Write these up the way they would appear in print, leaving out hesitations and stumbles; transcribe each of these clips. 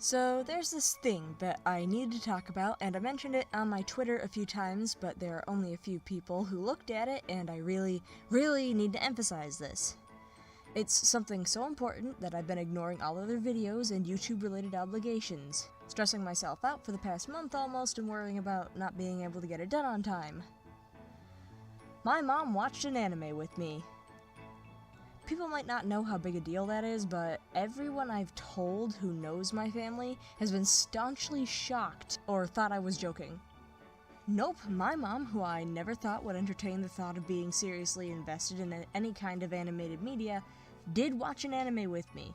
So there's this thing that I need to talk about, and I mentioned it on my Twitter a few times, but there are only a few people who looked at it, and I really need to emphasize this. It's something so important that I've been ignoring all other videos and YouTube-related obligations, stressing myself out for the past month almost and worrying about not being able to get it done on time. My mom watched an anime with me. People might not know how big a deal that is, but everyone I've told who knows my family has been staunchly shocked or thought I was joking. Nope, my mom, who I never thought would entertain the thought of being seriously invested in any kind of animated media, did watch an anime with me.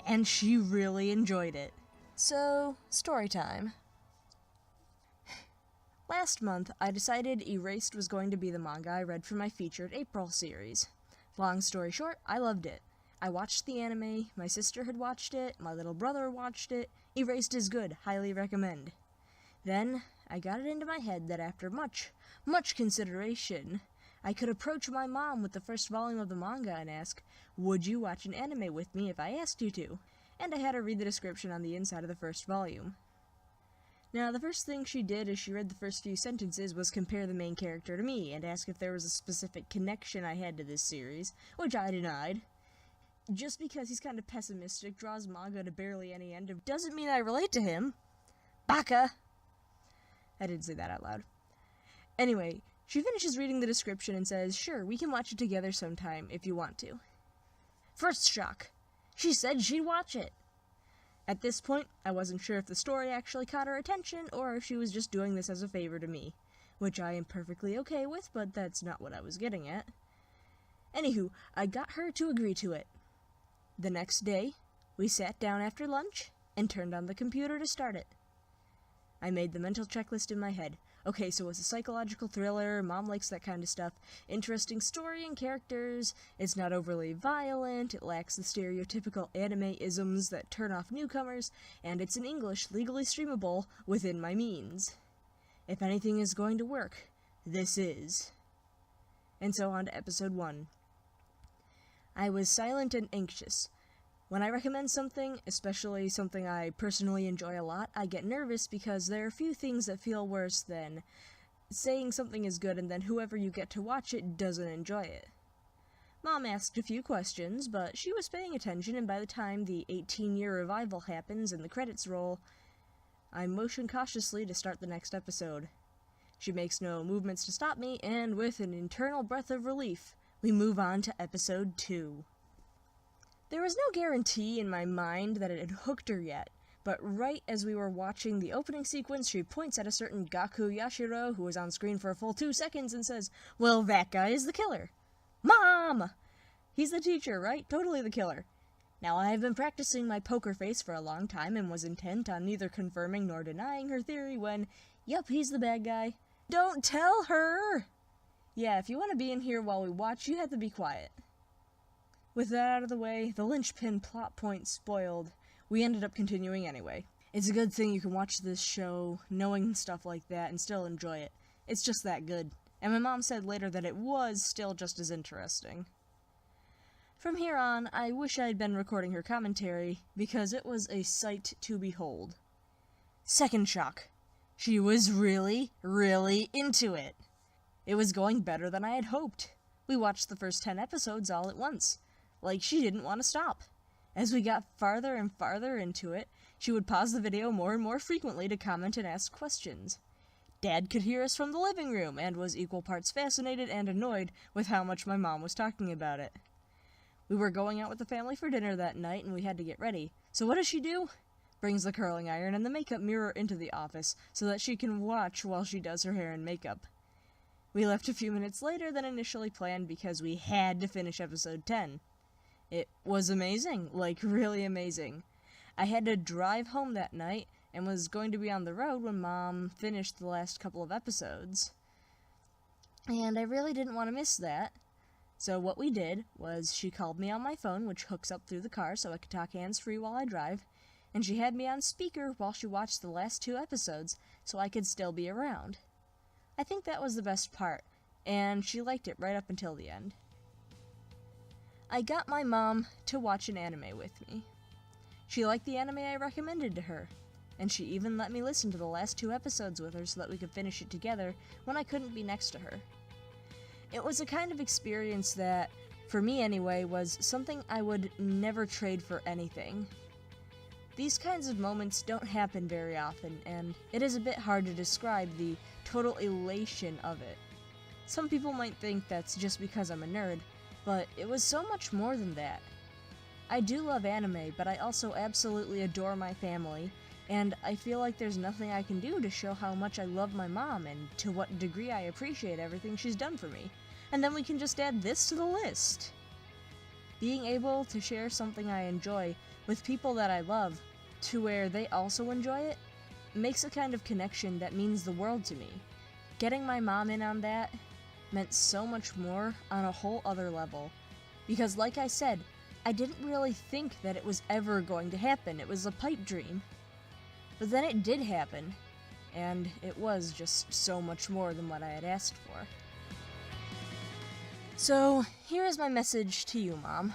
And she really enjoyed it. So, story time. Last month, I decided Erased was going to be the manga I read for my featured April series. Long story short, I loved it. I watched the anime, my sister had watched it, my little brother watched it. Erased is good, highly recommend. Then, I got it into my head that after much consideration, I could approach my mom with the first volume of the manga and ask, would you watch an anime with me if I asked you to? And I had her read the description on the inside of the first volume. Now, the first thing she did as she read the first few sentences was compare the main character to me and ask if there was a specific connection I had to this series, which I denied. Just because he's kind of pessimistic, draws manga to barely any end, doesn't mean I relate to him. Baka! I didn't say that out loud. Anyway, she finishes reading the description and says, sure, we can watch it together sometime if you want to. First shock. She said she'd watch it. At this point, I wasn't sure if the story actually caught her attention or if she was just doing this as a favor to me, which I am perfectly okay with, but that's not what I was getting at. Anywho, I got her to agree to it. The next day, we sat down after lunch and turned on the computer to start it. I made the mental checklist in my head. Okay, so it's a psychological thriller, mom likes that kind of stuff, interesting story and characters, it's not overly violent, it lacks the stereotypical anime-isms that turn off newcomers, and it's in English, legally streamable, within my means. If anything is going to work, this is. And so on to episode 1. I was silent and anxious. When I recommend something, especially something I personally enjoy a lot, I get nervous because there are few things that feel worse than saying something is good and then whoever you get to watch it doesn't enjoy it. Mom asked a few questions, but she was paying attention, and by the time the 18-year revival happens and the credits roll, I motion cautiously to start the next episode. She makes no movements to stop me, and with an internal breath of relief, we move on to episode 2. There was no guarantee in my mind that it had hooked her yet, but right as we were watching the opening sequence, she points at a certain Gaku Yashiro, who is on screen for a full 2 seconds, and says, well, that guy is the killer. Mom! He's the teacher, right? Totally the killer. Now, I have been practicing my poker face for a long time and was intent on neither confirming nor denying her theory when, yep, he's the bad guy. Don't tell her! Yeah, if you want to be in here while we watch, you have to be quiet. With that out of the way, the linchpin plot point spoiled, we ended up continuing anyway. It's a good thing you can watch this show knowing stuff like that and still enjoy it. It's just that good. And my mom said later that it was still just as interesting. From here on, I wish I had been recording her commentary, because it was a sight to behold. Second shock. She was really into it. It was going better than I had hoped. We watched the first 10 episodes all at once. Like she didn't want to stop. As we got farther and farther into it, she would pause the video more and more frequently to comment and ask questions. Dad could hear us from the living room and was equal parts fascinated and annoyed with how much my mom was talking about it. We were going out with the family for dinner that night and we had to get ready. So what does she do? Brings the curling iron and the makeup mirror into the office so that she can watch while she does her hair and makeup. We left a few minutes later than initially planned because we had to finish episode 10. It was amazing, like really amazing. I had to drive home that night and was going to be on the road when Mom finished the last couple of episodes. And I really didn't want to miss that. So what we did was she called me on my phone, which hooks up through the car so I could talk hands-free while I drive, and she had me on speaker while she watched the last 2 episodes so I could still be around. I think that was the best part, and she liked it right up until the end. I got my mom to watch an anime with me. She liked the anime I recommended to her, and she even let me listen to the last 2 episodes with her so that we could finish it together when I couldn't be next to her. It was a kind of experience that, for me anyway, was something I would never trade for anything. These kinds of moments don't happen very often, and it is a bit hard to describe the total elation of it. Some people might think that's just because I'm a nerd, but it was so much more than that. I do love anime, but I also absolutely adore my family, and I feel like there's nothing I can do to show how much I love my mom and to what degree I appreciate everything she's done for me. And then we can just add this to the list. Being able to share something I enjoy with people that I love, to where they also enjoy it, makes a kind of connection that means the world to me. Getting my mom in on that meant so much more on a whole other level. Because like I said, I didn't really think that it was ever going to happen. It was a pipe dream. But then it did happen, and it was just so much more than what I had asked for. So, here is my message to you, Mom.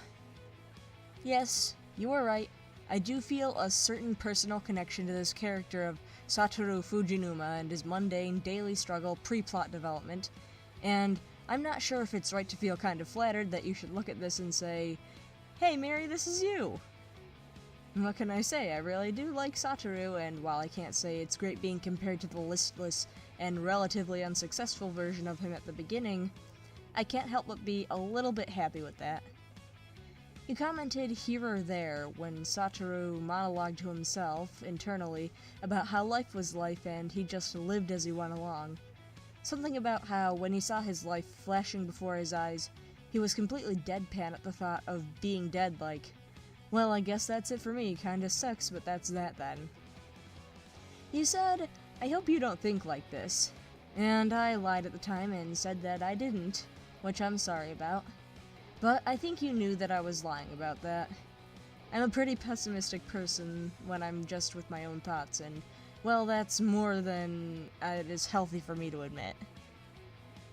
Yes, you are right. I do feel a certain personal connection to this character of Satoru Fujinuma and his mundane daily struggle pre-plot development, and I'm not sure if it's right to feel kind of flattered that you should look at this and say, "Hey Mary, this is you!" What can I say? I really do like Satoru, and while I can't say it's great being compared to the listless and relatively unsuccessful version of him at the beginning, I can't help but be a little bit happy with that. You commented here or there when Satoru monologued to himself, internally, about how life was life and he just lived as he went along. Something about how, when he saw his life flashing before his eyes, he was completely deadpan at the thought of being dead, like, well, I guess that's it for me, kinda sucks, but that's that then. You said, "I hope you don't think like this," and I lied at the time and said that I didn't, which I'm sorry about. But I think you knew that I was lying about that. I'm a pretty pessimistic person when I'm just with my own thoughts, and, well, that's more than it is healthy for me to admit.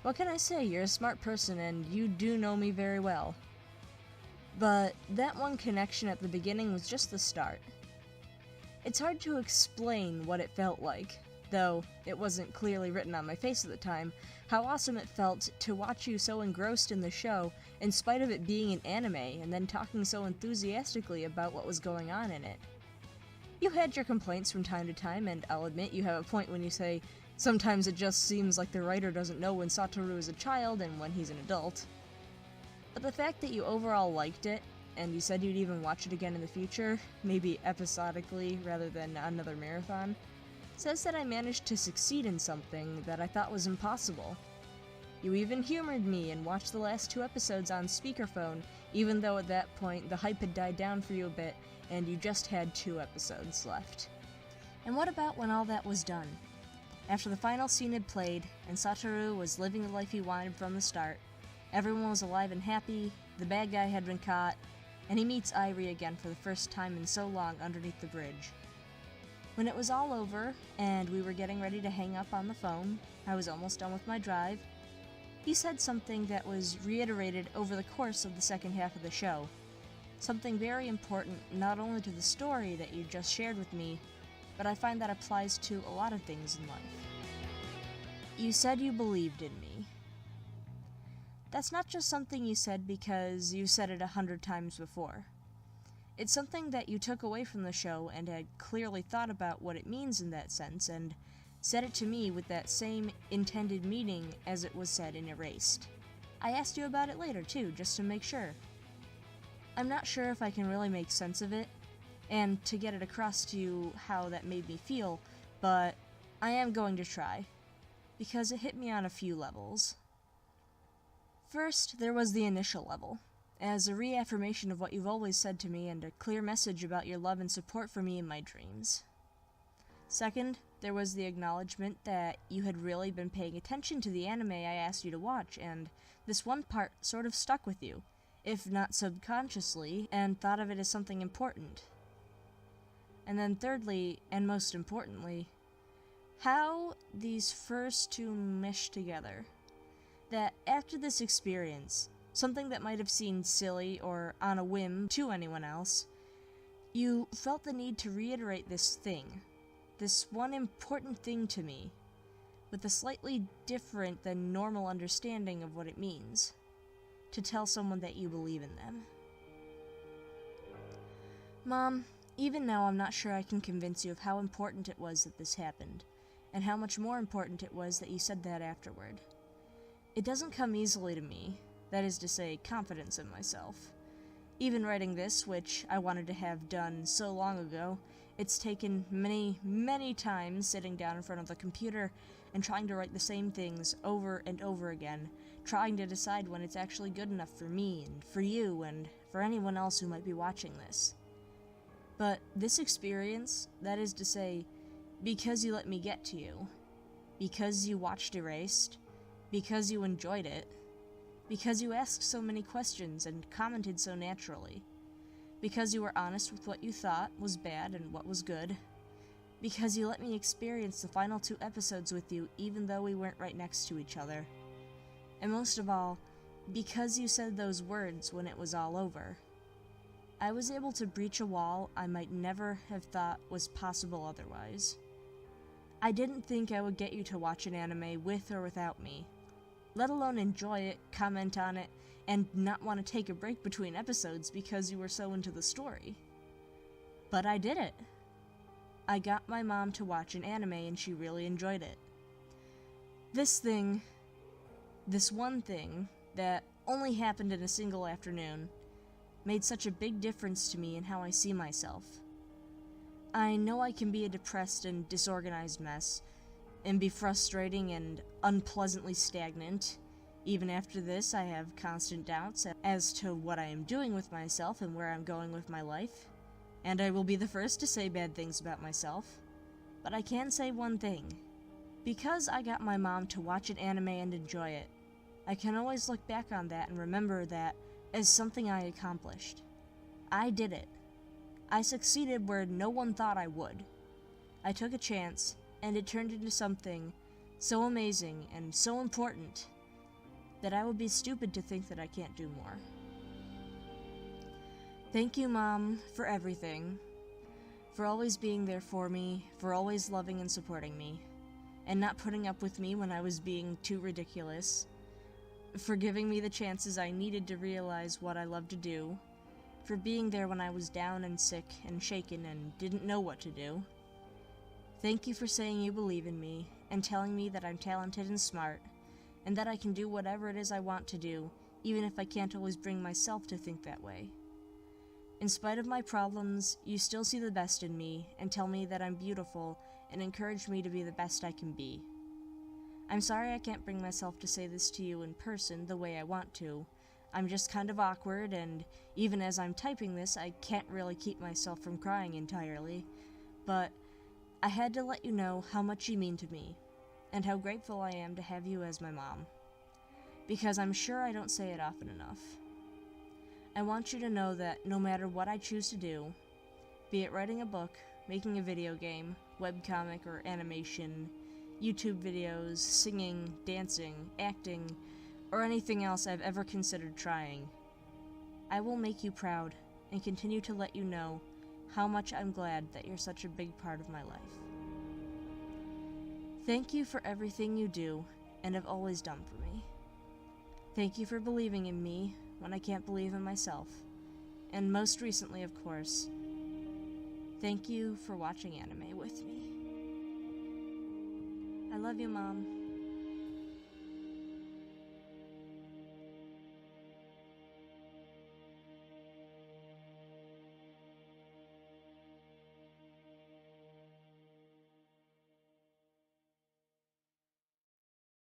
What can I say? You're a smart person, and you do know me very well. But that one connection at the beginning was just the start. It's hard to explain what it felt like, though it wasn't clearly written on my face at the time, how awesome it felt to watch you so engrossed in the show, in spite of it being an anime, and then talking so enthusiastically about what was going on in it. You had your complaints from time to time, and I'll admit you have a point when you say, sometimes it just seems like the writer doesn't know when Satoru is a child and when he's an adult. But the fact that you overall liked it, and you said you'd even watch it again in the future, maybe episodically rather than another marathon, says that I managed to succeed in something that I thought was impossible. You even humored me and watched the last 2 episodes on speakerphone, even though at that point the hype had died down for you a bit and you just had 2 episodes left. And what about when all that was done? After the final scene had played, and Satoru was living the life he wanted from the start, everyone was alive and happy, the bad guy had been caught, and he meets Airi again for the first time in so long underneath the bridge. When it was all over, and we were getting ready to hang up on the phone, I was almost done with my drive, he said something that was reiterated over the course of the second half of the show. Something very important not only to the story that you just shared with me, but I find that applies to a lot of things in life. You said you believed in me. That's not just something you said because you said it 100 times before. It's something that you took away from the show and had clearly thought about what it means in that sense, and said it to me with that same intended meaning as it was said in Erased. I asked you about it later too, just to make sure. I'm not sure if I can really make sense of it, and to get it across to you how that made me feel, but I am going to try, because it hit me on a few levels. First, there was the initial level, as a reaffirmation of what you've always said to me and a clear message about your love and support for me in my dreams. Second, there was the acknowledgement that you had really been paying attention to the anime I asked you to watch, and this one part sort of stuck with you, if not subconsciously, and thought of it as something important. And then thirdly, and most importantly, how these first 2 mesh together. That after this experience, something that might have seemed silly or on a whim to anyone else, You felt the need to reiterate this thing, this one important thing to me, with a slightly different than normal understanding of what it means, to tell someone that you believe in them. Mom, even now I'm not sure I can convince you of how important it was that this happened, and how much more important it was that you said that afterward. It doesn't come easily to me, that is to say, confidence in myself. Even writing this, which I wanted to have done so long ago, it's taken many, many times sitting down in front of the computer and trying to write the same things over and over again, trying to decide when it's actually good enough for me and for you and for anyone else who might be watching this. But this experience, that is to say, because you let me get to you, because you watched Erased, because you enjoyed it, because you asked so many questions and commented so naturally, because you were honest with what you thought was bad and what was good, because you let me experience the final 2 episodes with you even though we weren't right next to each other, and most of all, because you said those words when it was all over. I was able to breach a wall I might never have thought was possible otherwise. I didn't think I would get you to watch an anime with or without me, let alone enjoy it, comment on it, and not want to take a break between episodes because you were so into the story. But I did it. I got my mom to watch an anime and she really enjoyed it. This one thing, that only happened in a single afternoon, made such a big difference to me in how I see myself. I know I can be a depressed and disorganized mess, and be frustrating and unpleasantly stagnant. Even after this, I have constant doubts as to what I am doing with myself and where I'm going with my life. And I will be the first to say bad things about myself. But I can say one thing. Because I got my mom to watch an anime and enjoy it, I can always look back on that and remember that as something I accomplished. I did it. I succeeded where no one thought I would. I took a chance, and it turned into something so amazing and so important that I would be stupid to think that I can't do more. Thank you, Mom, for everything. For always being there for me, for always loving and supporting me, and not putting up with me when I was being too ridiculous. For giving me the chances I needed to realize what I love to do. For being there when I was down and sick and shaken and didn't know what to do. Thank you for saying you believe in me, and telling me that I'm talented and smart, and that I can do whatever it is I want to do, even if I can't always bring myself to think that way. In spite of my problems, you still see the best in me, and tell me that I'm beautiful, and encourage me to be the best I can be. I'm sorry I can't bring myself to say this to you in person the way I want to. I'm just kind of awkward, and even as I'm typing this, I can't really keep myself from crying entirely, but I had to let you know how much you mean to me, and how grateful I am to have you as my mom, because I'm sure I don't say it often enough. I want you to know that no matter what I choose to do, be it writing a book, making a video game, webcomic or animation, YouTube videos, singing, dancing, acting, or anything else I've ever considered trying, I will make you proud and continue to let you know how much I'm glad that you're such a big part of my life. Thank you for everything you do and have always done for me. Thank you for believing in me when I can't believe in myself. And most recently, of course, thank you for watching anime with me. I love you, Mom.